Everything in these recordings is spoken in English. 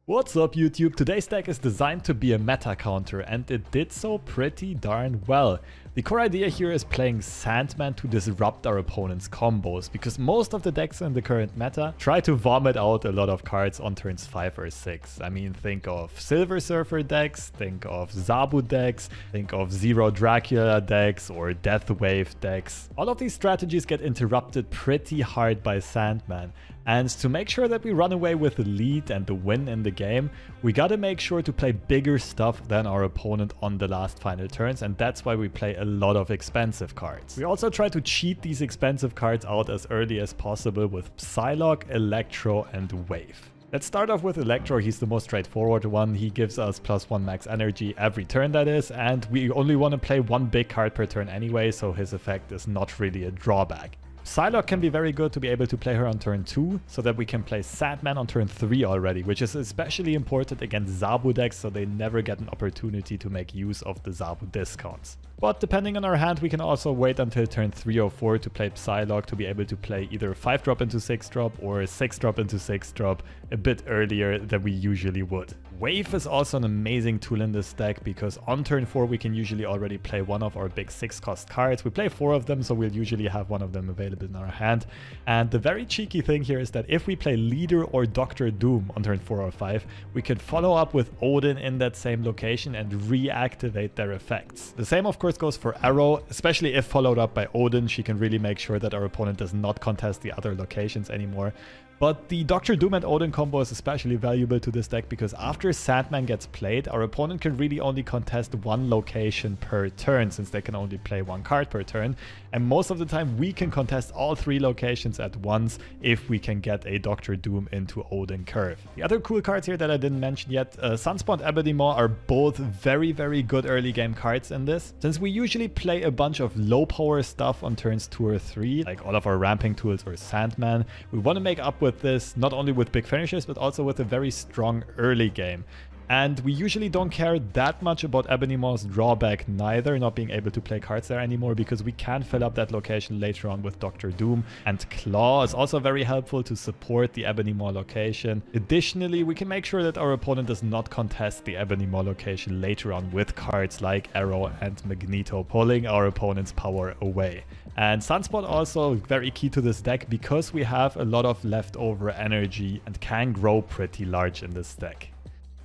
What's up YouTube? Today's deck is designed to be a meta counter and it did so pretty darn well. The core idea here is playing Sandman to disrupt our opponent's combos, because most of the decks in the current meta try to vomit out a lot of cards on turns 5 or 6. I mean, think of Silver Surfer decks, think of Zabu decks, think of Zero Dracula decks or Death Wave decks. All of these strategies get interrupted pretty hard by Sandman. And to make sure that we run away with the lead and the win in the game, we gotta make sure to play bigger stuff than our opponent on the last final turns, and that's why we play a lot of expensive cards. We also try to cheat these expensive cards out as early as possible with Psylocke, Electro, and Wave. Let's start off with Electro. He's the most straightforward one. He gives us +1 max energy every turn, that is, and we only want to play one big card per turn anyway, so his effect is not really a drawback. Psylocke can be very good to be able to play her on turn 2, so that we can play Sandman on turn 3 already, which is especially important against Zabu decks, so they never get an opportunity to make use of the Zabu discounts. But depending on our hand, we can also wait until turn 3 or 4 to play Psylocke to be able to play either 5-drop into 6-drop or 6-drop into 6-drop a bit earlier than we usually would. Wave is also an amazing tool in this deck, because on turn 4 we can usually already play one of our big 6-cost cards. We play 4 of them, so we'll usually have one of them available in our hand. And the very cheeky thing here is that if we play Leader or Doctor Doom on turn 4 or 5, we can follow up with Odin in that same location and reactivate their effects. The same of course goes for Aero, especially if followed up by Odin. She can really make sure that our opponent does not contest the other locations anymore. But the Doctor Doom and Odin combo is especially valuable to this deck, because after Sandman gets played, our opponent can really only contest one location per turn, since they can only play one card per turn. And most of the time we can contest all 3 locations at once if we can get a Doctor Doom into Odin curve. The other cool cards here that I didn't mention yet, Sunspot and Ebony Maw are both very good early game cards in this. Since we usually play a bunch of low power stuff on turns 2 or 3, like all of our ramping tools or Sandman, we want to make up with this not only with big finishes but also with a very strong early game. And we usually don't care that much about Ebony Maw's drawback neither, not being able to play cards there anymore, because we can fill up that location later on with Doctor Doom. And Claw is also very helpful to support the Ebony Maw location. Additionally, we can make sure that our opponent does not contest the Ebony Maw location later on with cards like Aero and Magneto, pulling our opponent's power away. And Sunspot also very key to this deck, because we have a lot of leftover energy and can grow pretty large in this deck.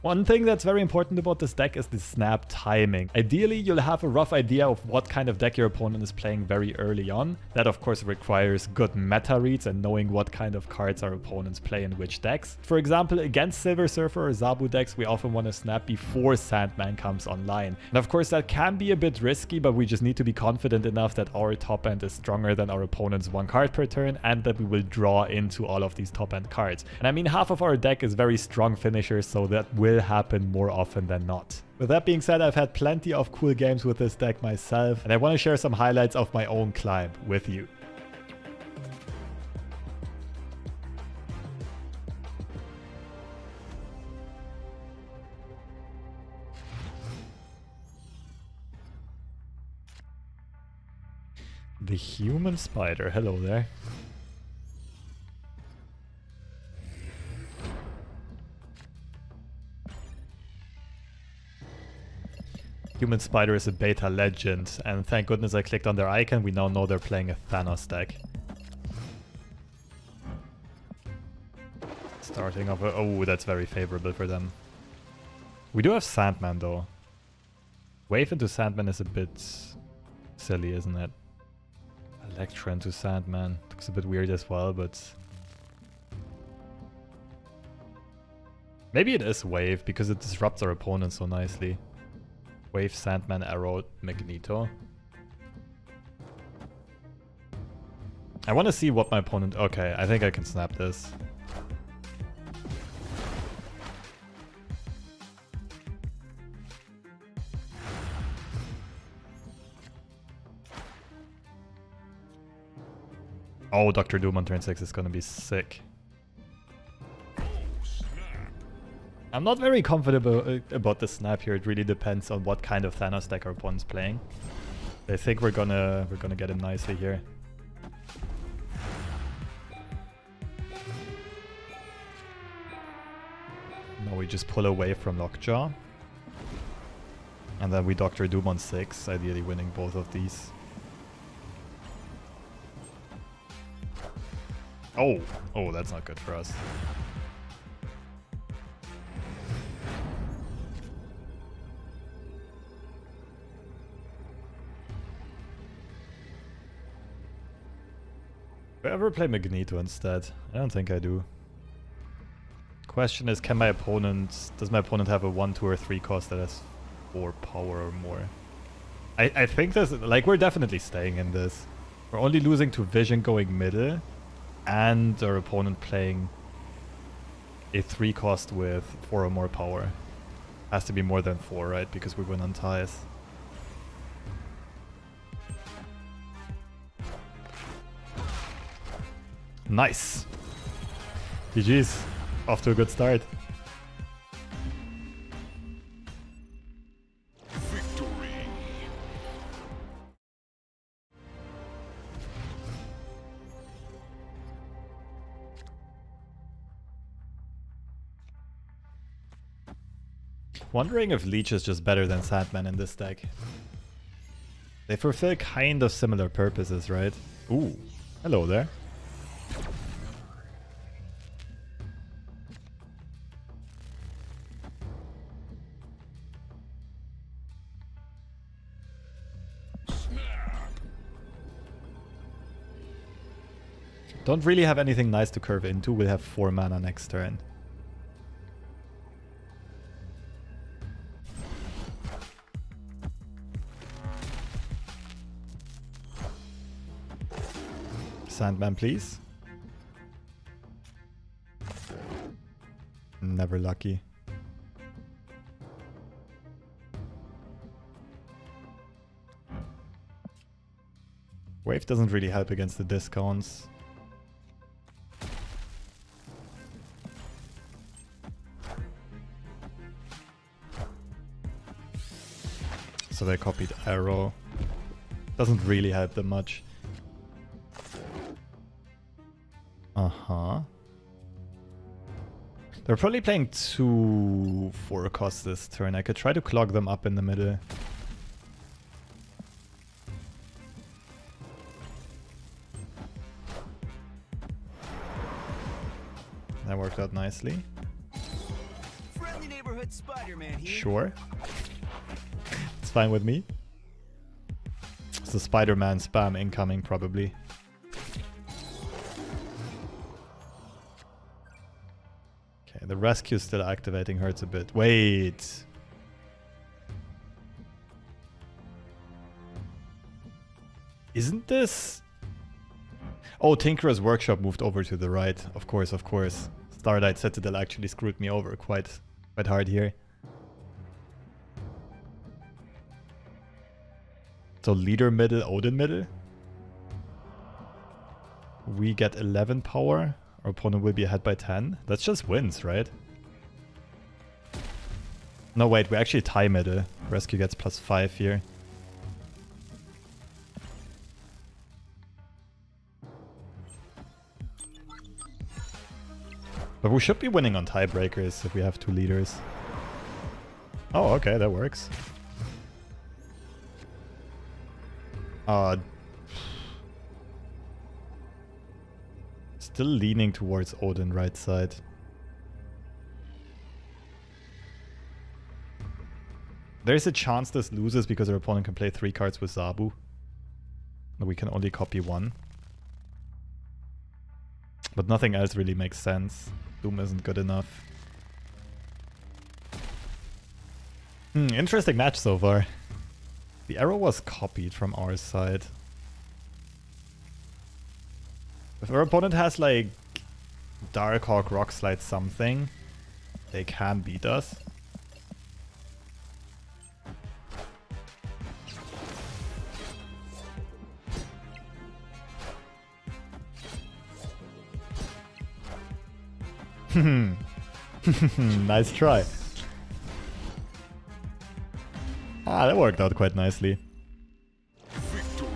One thing that's very important about this deck is the snap timing. Ideally, you'll have a rough idea of what kind of deck your opponent is playing very early on. That of course requires good meta reads and knowing what kind of cards our opponents play in which decks. For example, against Silver Surfer or Zabu decks, we often want to snap before Sandman comes online. And of course that can be a bit risky, but we just need to be confident enough that our top end is stronger than our opponent's 1 card per turn, and that we will draw into all of these top end cards. And I mean, half of our deck is very strong finishers, so that will happen more often than not. With that being said, I've had plenty of cool games with this deck myself, and I want to share some highlights of my own climb with you. The human spider, hello there. Human Spider is a beta legend, and thank goodness I clicked on their icon. We now know they're playing a Thanos deck. Starting off, oh, that's very favorable for them. We do have Sandman though. Wave into Sandman is a bit silly, isn't it? Electro into Sandman looks a bit weird as well, but maybe it is Wave because it disrupts our opponent so nicely. Wave, Sandman, Aero, Magneto. I want to see what my opponent... Okay, I think I can snap this. Oh, Doctor Doom on turn 6 is gonna be sick. I'm not very confident about the snap here. It really depends on what kind of Thanos deck our opponent's playing. I think we're gonna get him nicely here. Now we just pull away from Lockjaw. And then we Doctor Doom on 6, ideally winning both of these. Oh! Oh, that's not good for us. Do I ever play Magneto instead? I don't think I do. Question is, does my opponent have a 1, 2, or 3 cost that has 4 power or more? I think this, like, we're definitely staying in this. We're only losing to Vision going middle, and our opponent playing a 3 cost with 4 or more power. Has to be more than 4, right? Because we win on ties. Nice! GG's. Off to a good start. Victory. Wondering if Leech is just better than Sandman in this deck. They fulfill kind of similar purposes, right? Ooh, hello there. Don't really have anything nice to curve into. We'll have 4 mana next turn. Sandman, please. Never lucky. Wave doesn't really help against the discounts. So they copied Aero. Doesn't really help them much. Uh-huh. They're probably playing 2 4 costs this turn. I could try to clog them up in the middle. That worked out nicely. Friendly neighborhood Spider-Man here. Sure. It's fine with me. It's the Spider-Man spam incoming, probably. Okay, the rescue still activating hurts a bit. Wait. Isn't this... Oh, Tinkerer's Workshop moved over to the right. Of course, of course. Starlight Citadel actually screwed me over quite hard here. So leader middle, Odin middle. We get 11 power. Our opponent will be ahead by 10. That's just wins, right? No, wait, we actually tie middle. Rescue gets +5 here. But we should be winning on tiebreakers if we have 2 leaders. Oh, okay, that works. Still leaning towards Odin right side. There's a chance this loses because our opponent can play 3 cards with Zabu. But we can only copy 1. But nothing else really makes sense. Doom isn't good enough. Interesting match so far. The Aero was copied from our side. If our opponent has like Darkhawk, Rockslide something, they can beat us. Nice try. Ah, that worked out quite nicely. Victory.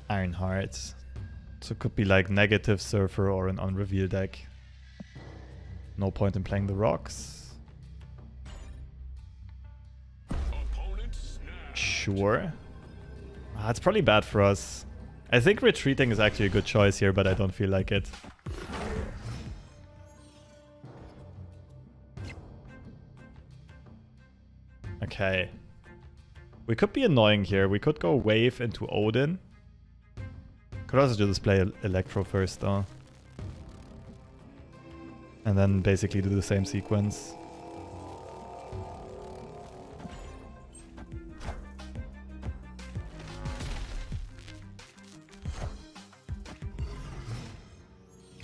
Ironheart. So it could be like negative Surfer or an unrevealed deck. No point in playing the rocks. Sure. It's probably bad for us. I think retreating is actually a good choice here, but I don't feel like it. Okay. We could be annoying here. We could go wave into Odin. Could also just play Electro first though. And then basically do the same sequence.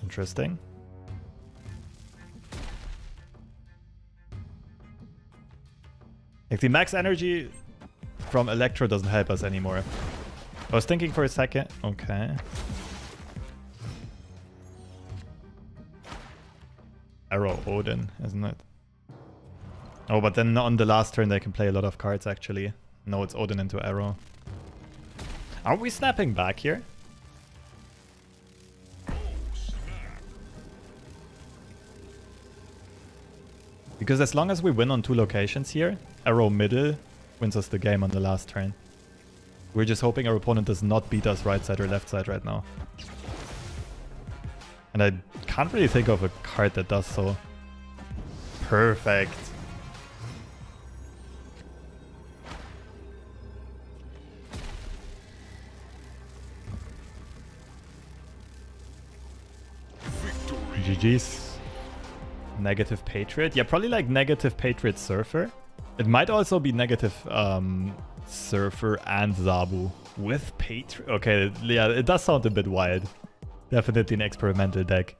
Interesting. Like the max energy from Electro doesn't help us anymore. I was thinking for a second. Okay. Aero Odin, isn't it? Oh, but then on the last turn they can play a lot of cards actually. No, it's Odin into Aero. Are we snapping back here? Because as long as we win on 2 locations here, Aero middle wins us the game on the last turn. We're just hoping our opponent does not beat us right side or left side right now. And I can't really think of a card that does so. Perfect. GG's. Negative Patriot. Yeah, probably like negative Patriot Surfer. It might also be negative Surfer and Zabu with Patriot. Okay, yeah, it does sound a bit wild. Definitely an experimental deck.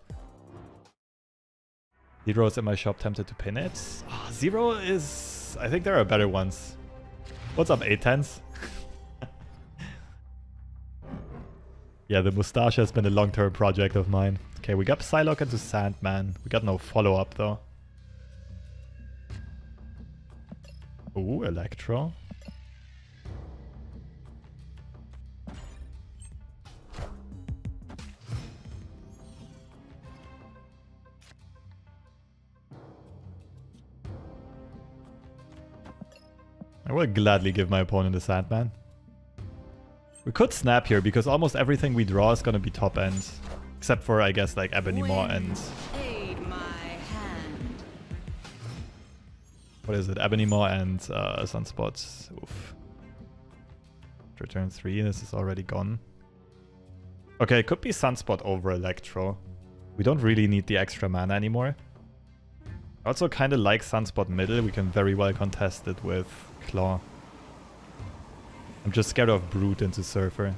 Zero's in my shop, tempted to pin it. Oh, Zero is... I think there are better ones. What's up, 810s? Yeah, the mustache has been a long-term project of mine. Okay, we got Psylocke into Sandman. We got no follow-up, though. Ooh, Electro. I will gladly give my opponent a Sandman. We could snap here because almost everything we draw is going to be top end. Except for, I guess, like Ebony Maw and... What is it? Ebony Maw and Sunspot. Oof. After turn 3, this is already gone. Okay, it could be Sunspot over Electro. We don't really need the extra mana anymore. I also kind of like Sunspot middle. We can very well contest it with Claw. I'm just scared of Brute into Surfer.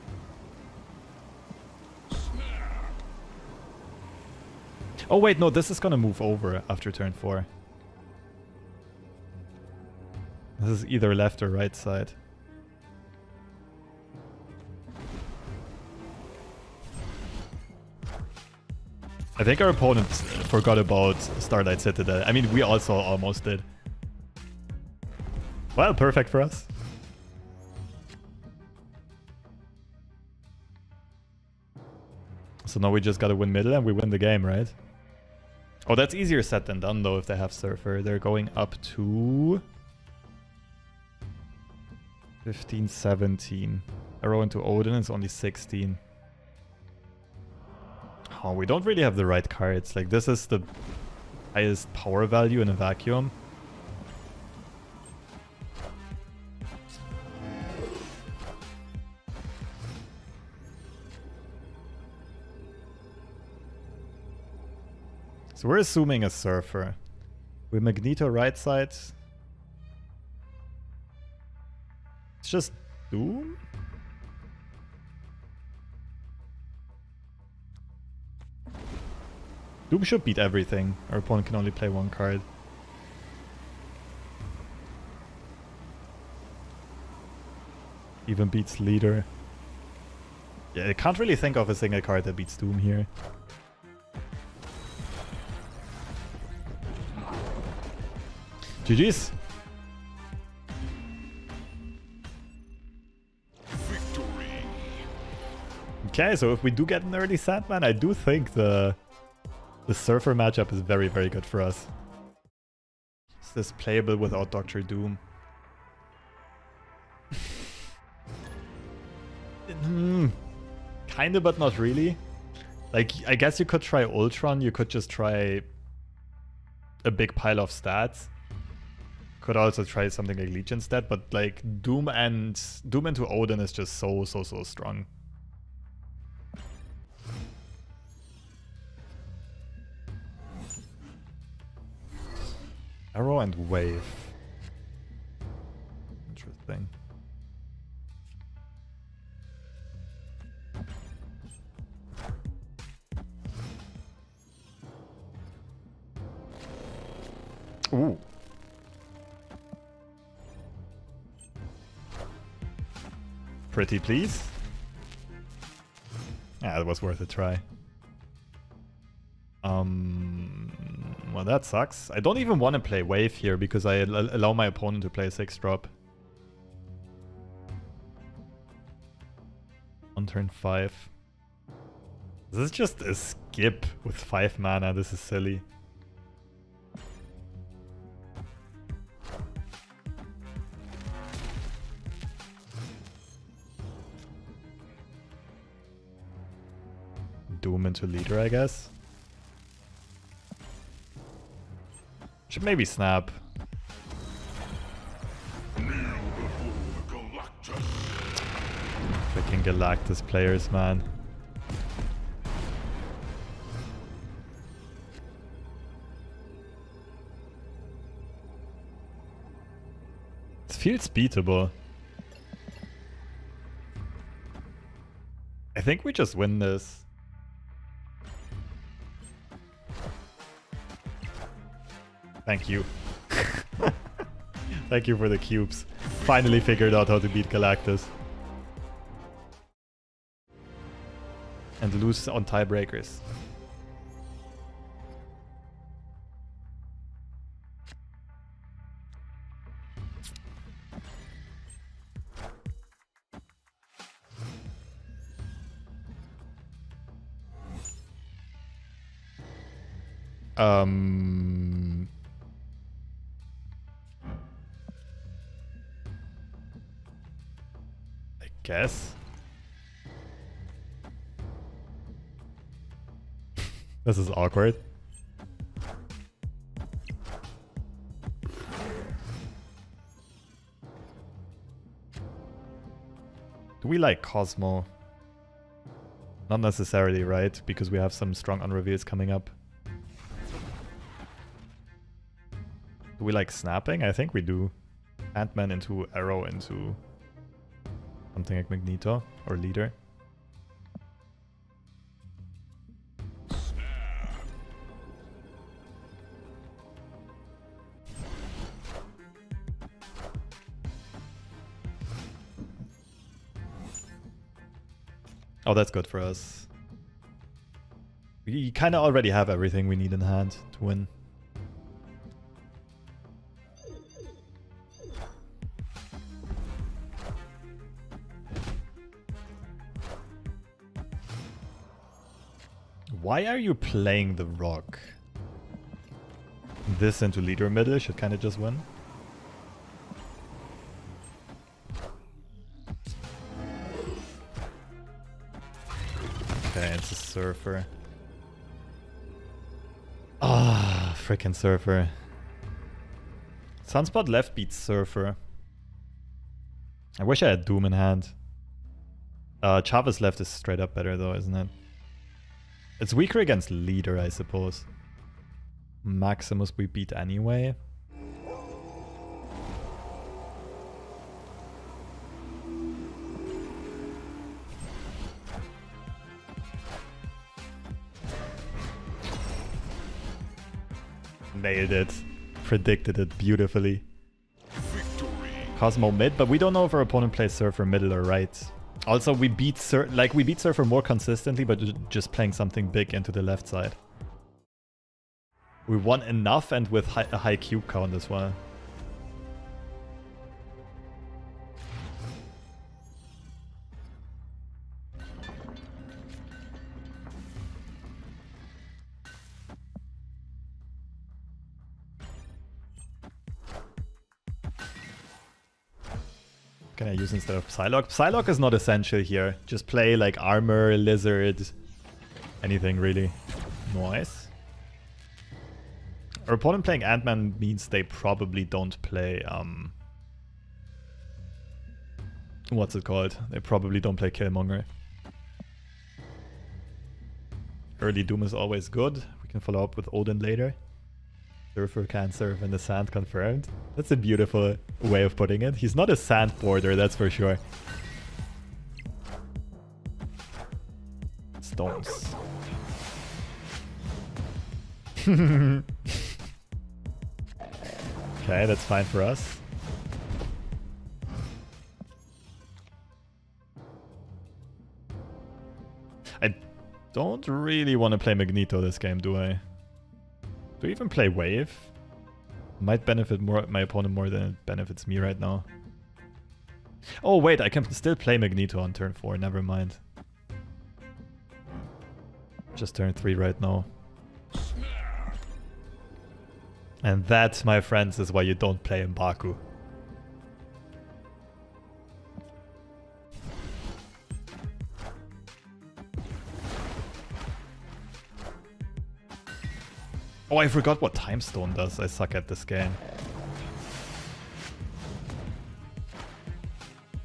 Oh wait, no, this is gonna move over after turn 4. This is either left or right side. I think our opponent forgot about Starlight Citadel. I mean, we also almost did. Well, perfect for us. So now we just gotta win middle and we win the game, right? Oh, that's easier said than done though if they have Surfer. They're going up to 15, 17. Aero into Odin is only 16. Oh, we don't really have the right cards. Like, this is the highest power value in a vacuum. So we're assuming a Surfer. With Magneto right side. It's just Doom? Doom should beat everything. Our opponent can only play 1 card. Even beats Leader. Yeah, I can't really think of a single card that beats Doom here. GG's. Victory. Okay, so if we do get an early Sandman, I do think the Surfer matchup is very, very good for us. Is this playable without Dr. Doom? Kinda, but not really. Like, I guess you could try Ultron, you could just try a big pile of stats. Could also try something like Leech instead, but like Doom into Odin is just so strong. Aero and Wave. Interesting. Ooh. Pretty please. Yeah, it was worth a try. Well, that sucks. I don't even want to play Wave here because I allow my opponent to play a 6-drop. On turn 5. This is just a skip with 5 mana. This is silly. Doom into leader, I guess. Should maybe snap. Freaking Galactus players, man. It feels beatable. I think we just win this. Thank you. Thank you for the cubes. Finally figured out how to beat Galactus. And lose on tiebreakers. I guess. This is awkward. Do we like Cosmo? Not necessarily, right? Because we have some strong unreveals coming up. Do we like snapping? I think we do. Ant-Man into Aero into something like Magneto or Leader. Oh, that's good for us. We kind of already have everything we need in hand to win. Why are you playing the rock? This into leader middle should kind of just win. Okay, it's a Surfer. Ah, frickin' Surfer. Sunspot left beats Surfer. I wish I had Doom in hand. Chavez left is straight up better though, isn't it? It's weaker against leader, I suppose. Maximus we beat anyway. Nailed it. Predicted it beautifully. Victory. Cosmo mid, but we don't know if our opponent plays Surfer middle or right. Also, we beat Surfer more consistently, but just playing something big into the left side. We won enough and with a high cube count as well. Can I use instead of Psylocke? Psylocke is not essential here. Just play like armor, lizard, anything really. Nice. Our opponent playing Ant-Man means they probably don't play, what's it called? They probably don't play Killmonger. Early Doom is always good. We can follow up with Odin later. Surfer can't surf in the sand confirmed. That's a beautiful way of putting it. He's not a sand border, that's for sure. Stones. Okay, that's fine for us. I don't really want to play Magneto this game, do I? Do I even play Wave? Might benefit my opponent more than it benefits me right now. Oh wait, I can still play Magneto on turn 4, never mind. Just turn 3 right now. And that, my friends, is why you don't play M'Baku. Oh, I forgot what Time Stone does. I suck at this game.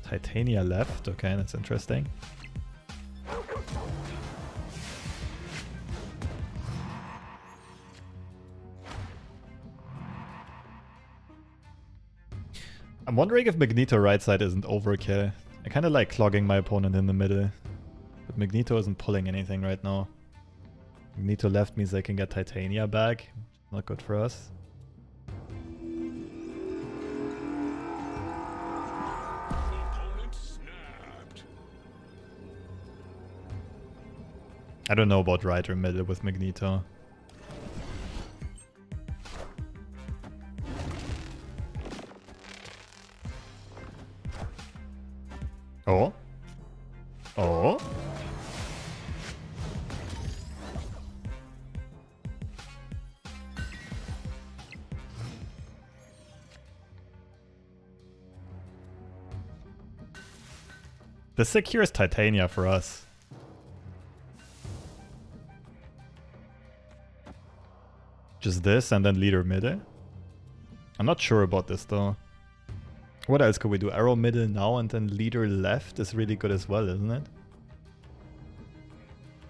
Titania left. Okay, that's interesting. I'm wondering if Magneto right side isn't overkill. I kind of like clogging my opponent in the middle. But Magneto isn't pulling anything right now. Magneto left means they can get Titania back. Not good for us. I don't know about right or middle with Magneto. Oh. Oh. This secures Titania for us. Just this and then leader middle. I'm not sure about this though. What else could we do? Aero middle now and then leader left is really good as well, isn't it?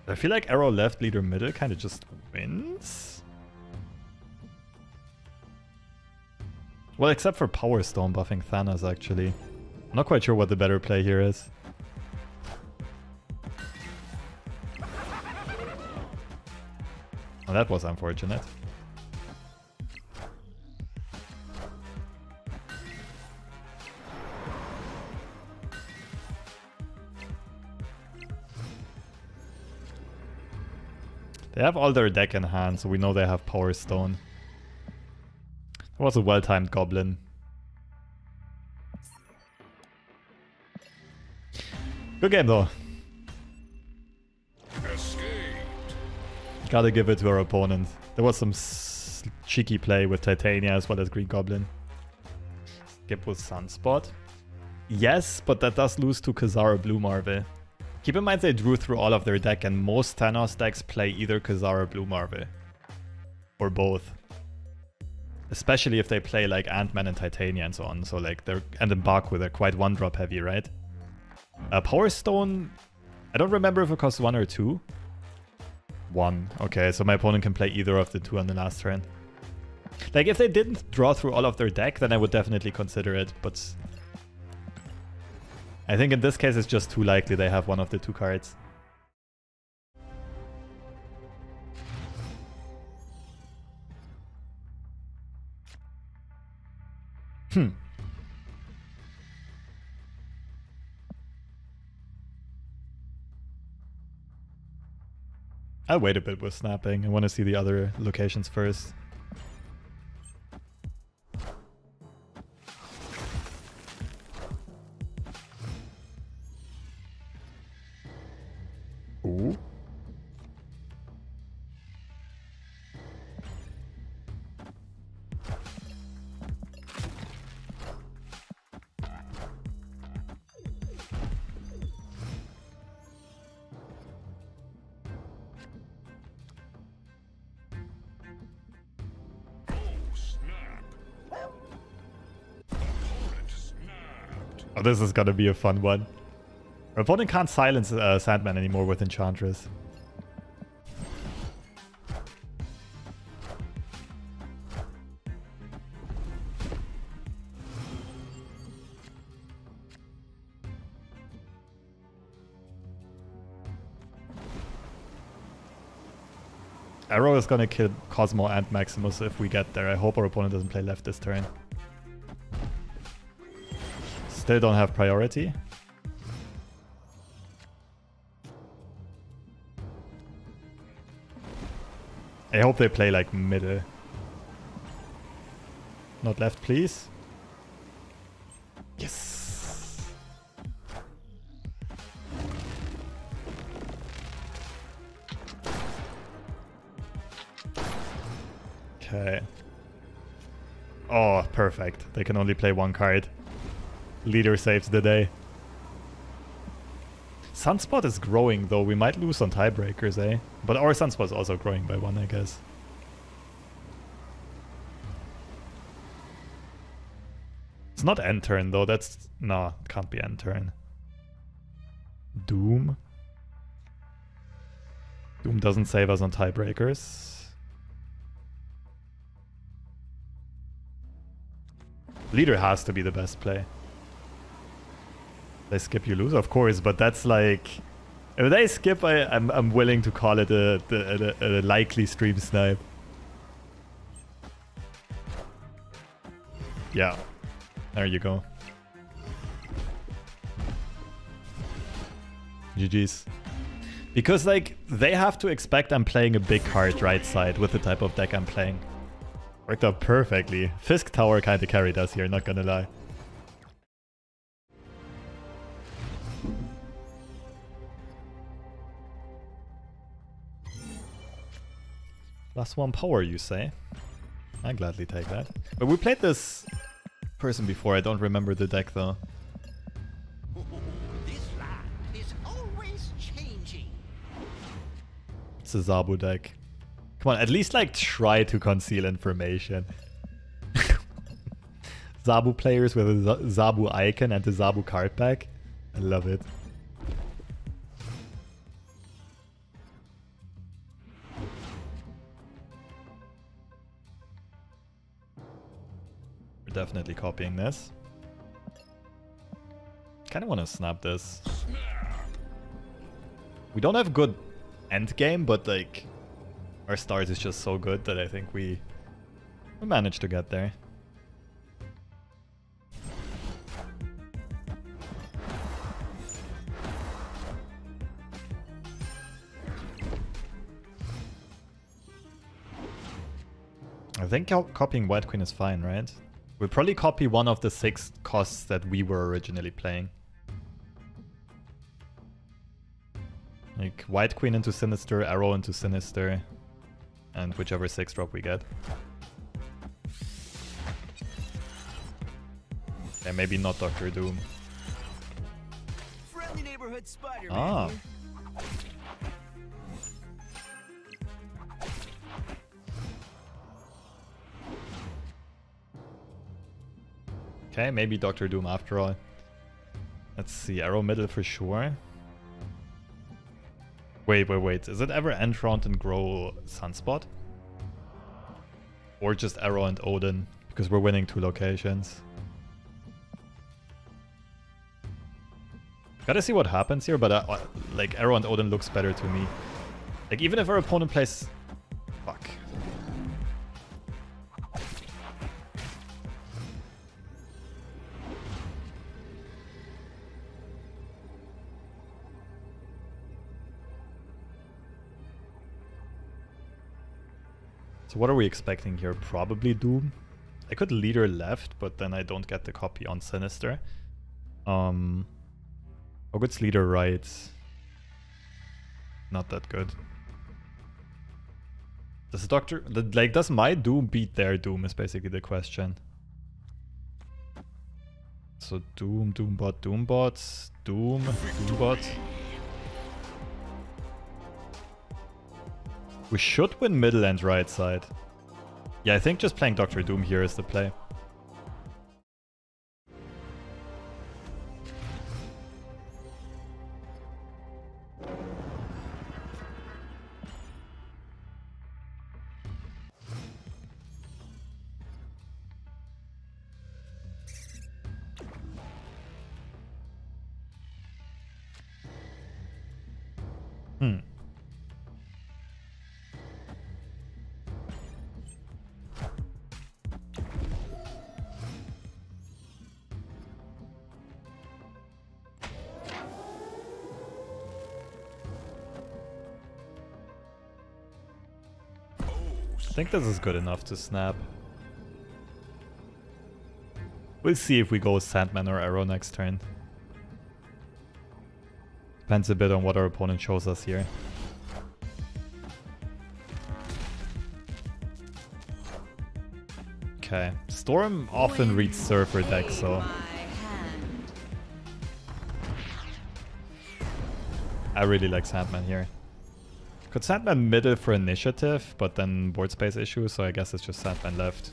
I feel like Aero left, leader middle kind of just wins. Well, except for Power Stone buffing Thanos actually. I'm not quite sure what the better play here is. Well, that was unfortunate. They have all their deck in hand, so we know they have Power Stone. That was a well-timed goblin. Good game though. Gotta give it to our opponent. There was some cheeky play with Titania as well as Green Goblin. Skip with Sunspot. Yes, but that does lose to Kazara Blue Marvel. Keep in mind they drew through all of their deck and most Thanos decks play either Kazara or Blue Marvel. Or both. Especially if they play like Ant-Man and Titania and so on. So like they're and M'Baku, they're quite one drop heavy, right? Power Stone, I don't remember if it costs 1 or 2. 1. Okay, so my opponent can play either of the 2 on the last turn. Like if they didn't draw through all of their deck, then I would definitely consider it, but I think in this case it's just too likely they have one of the 2 cards. I'll wait a bit with snapping. I want to see the other locations first. Ooh. Oh, this is gonna be a fun one. Our opponent can't silence Sandman anymore with Enchantress. Aero is gonna kill Cosmo and Maximus if we get there. I hope our opponent doesn't play left this turn. Still don't have priority. I hope they play like middle. Not left, please. Yes. Okay. Oh, perfect. They can only play one card. Leader saves the day. Sunspot is growing though. We might lose on tiebreakers, eh? But our Sunspot is also growing by one, I guess. It's not end turn though. That's... No, it can't be end turn. Doom. Doom doesn't save us on tiebreakers. Leader has to be the best play. They skip, you lose, of course, but that's like... If they skip, I'm willing to call it a likely stream snipe. Yeah. There you go. GG's. Because, like, they have to expect I'm playing a big card right side with the type of deck I'm playing. Worked out perfectly. Fisk Tower kind of carried us here, not gonna lie. +1 power, you say? I gladly take that. But we played this person before. I don't remember the deck though. This land is always changing. It's a Zabu deck. Come on, at least like try to conceal information. Zabu players with a Zabu icon and a Zabu card pack. I love it. We're definitely copying this. Kind of want to snap this. We don't have good end game, but like our start is just so good that I think we managed to get there. I think copying White Queen is fine, right? We'll probably copy one of the 6 costs that we were originally playing. Like White Queen into Sinister, Aero into Sinister, and whichever 6 drop we get. Okay, maybe not Doctor Doom. Friendly neighborhood Spider-Man Ah. here. Okay, maybe Doctor Doom after all. Let's see, Aero middle for sure. Wait. Is it ever end round and grow Sunspot? Or just Aero and Odin? Because we're winning 2 locations. Gotta see what happens here, but like Aero and Odin looks better to me. Like even if our opponent plays... Fuck. So what are we expecting here? Probably Doom. I could leader left, but then I don't get the copy on Sinister. How good's leader right? Not that good. Does Doctor... Like, does my Doom beat their Doom is basically the question. So Doom, Doombot, Doombot, Doom, Doombot. We should win middle and right side. Yeah, I think just playing Doctor Doom here is the play. think this is good enough to snap. We'll see if we go Sandman or Aero next turn. Depends a bit on what our opponent shows us here. Okay. Storm often reads Surfer deck, so... I really like Sandman here. Could Sandman middle for initiative, but then board space issue, so I guess it's just Sandman left.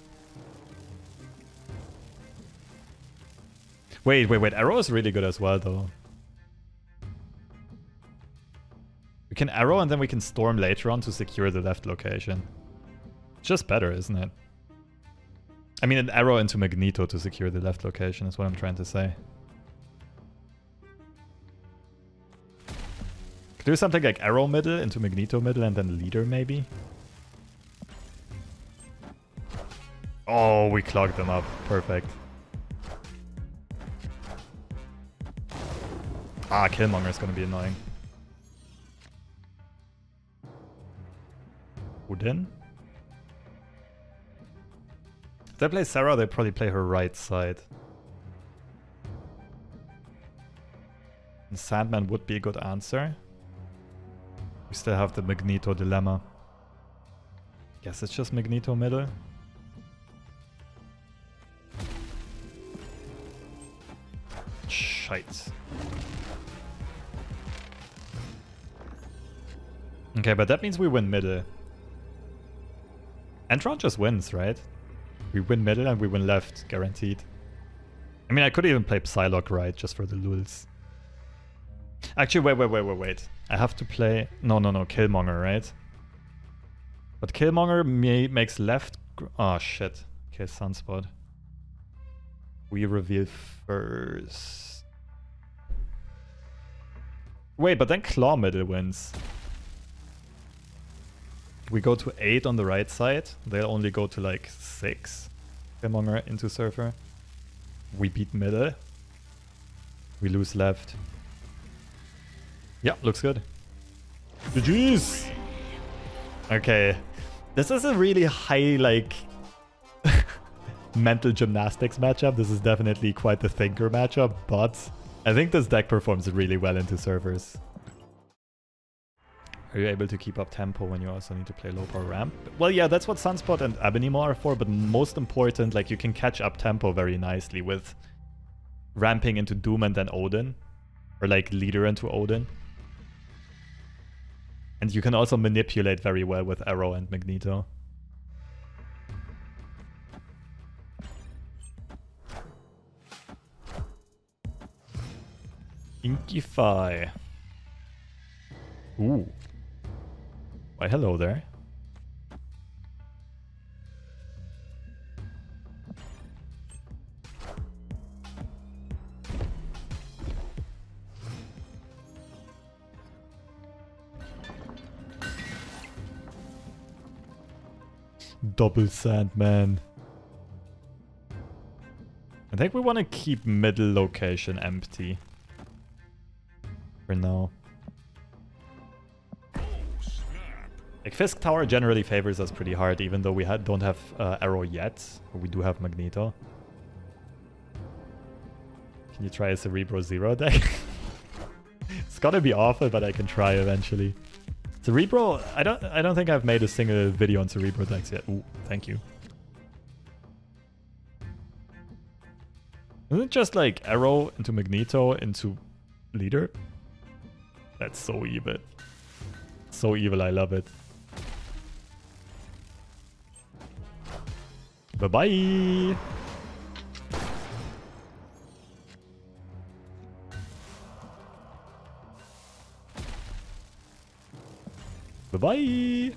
Wait. Aero is really good as well, though. We can Aero and then we can Storm later on to secure the left location. It's just better, isn't it? I mean, an Aero into Magneto to secure the left location is what I'm trying to say. Could do something like Aero middle into Magneto middle and then leader maybe? Oh, we clogged them up. Perfect. Ah, Killmonger is going to be annoying. Odin? If they play Sarah, they probably play her right side. And Sandman would be a good answer. We still have the Magneto dilemma. Guess it's just Magneto middle. Shite. Okay, but that means we win middle. Entron just wins, right? We win middle and we win left, guaranteed. I mean, I could even play Psylocke right, just for the lulz. Actually, wait. I have to play... No, Killmonger, right? But Killmonger makes left... Oh, shit. Okay, Sunspot. We reveal first. Wait, but then Claw middle wins. We go to 8 on the right side. They'll only go to like 6. Killmonger into Surfer. We beat middle. We lose left. Yeah, looks good. GG's! Okay. This is a really high, like, mental gymnastics matchup. This is definitely quite the thinker matchup, but I think this deck performs really well into Surfers. Are you able to keep up tempo when you also need to play low power ramp? Well, yeah, that's what Sunspot and Ebony Maw are for, but most important, like, you can catch up tempo very nicely with ramping into Doom and then Odin. Or, like, leader into Odin. And you can also manipulate very well with Aero and Magneto. Inkify. Ooh. Why, hello there. Double Sandman. I think we want to keep middle location empty. For now. Like, Fisk Tower generally favors us pretty hard, even though we don't have Aero yet. But we do have Magneto. Can you try a Cerebro Zero deck? It's gonna be awful, but I can try eventually. Cerebro, I don't think I've made a single video on Cerebro decks yet. Ooh, thank you. Isn't it just like Aero into Magneto into leader? That's so evil. So evil, I love it. Bye-bye! Bye-bye!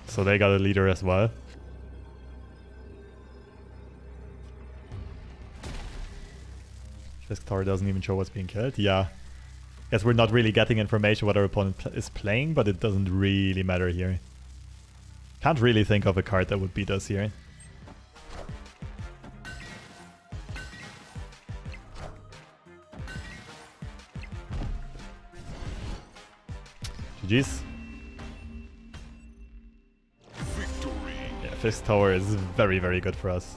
So they got a leader as well. Fisk Tower doesn't even show what's being killed. Yeah. Guess we're not really getting information what our opponent is playing, but it doesn't really matter here. Can't really think of a card that would beat us here. GG's. Victory. Yeah, Fifth Tower is very, very good for us.